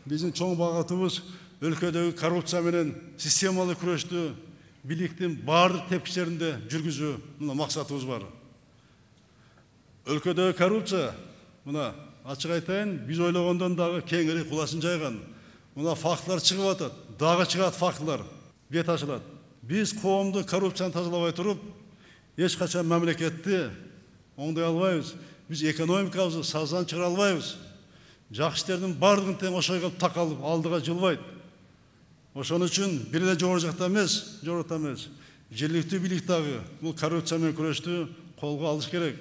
биздин чоң багытыбыз өлкөдөгү коррупция менен системалык күрөштү бийликтин бардык тепкичтеринде жүргүзүү мына максатыбыз бар. Өлкөдөгү коррупция мына ачык айтайын, биз ойлогондон дагы кеңири куласын жайган. Мына фактылар чыгып атат, дагы чыгат фактылар, бет ачылат. Биз коомду коррупцияны тазалабай туруп, эч качан мамлекетти оңдой албайбыз. Биз экономикабызды саздан чыгара албайбыз. Жакшы иштердин бардыгын тең ошой кылып такалып алдыга жылбайт. Ошон үчүн бир эле жогору жакта эмес, жергиликтүү бийлик дагы бул коррупция менен күрөштү колго алыш керек.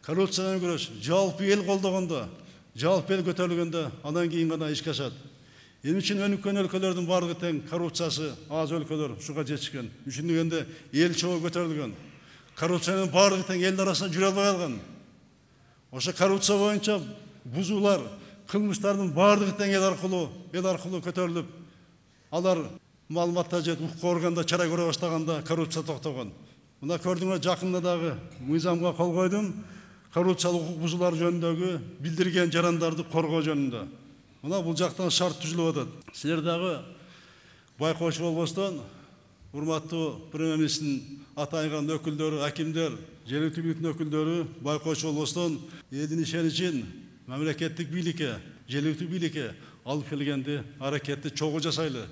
Коррупция менен күрөш жалпы эл колдогондо, жалпы эл көтөрүлгөндө андан кийин гана ишке ашат. Эмне үчүн өнүккөн өлкөлөрдүн бардыгы тең коррупциясы аз өлкөлөр ушуга жетишкен. Үчүндөгөндө эл чогуу көтөрүлгөн. Коррупциянын бардыгы тең эл арасында жүрө албай калган. Ошо коррупция боюнча бузуулар, кылмыштардын бардыгы тең эл аркылуу көтөрүлүп, алар маалыматта жет укук органда чара көрө баштаганда коррупция токтогон. Мына көрдүңөр, жакында дагы мыйзамга кол койдум. Коррупциялык укук бузуулар жөнүндөгү билдирген жарандарды коргоо жөнүндө. Мына бул жактан шарт түзүлүп атат. Силер дагы байкоочу болбостон, урматтуу премьер-министрдин атайган өкүлдөрү, акимдер, жергиликтүү бийликтин өкүлдөрү байкоочу болбостон, элдин ишеничин мамлекеттик бийликке, жергиликтүү бийликке алып келгенди аракетти чогуу жасайлы.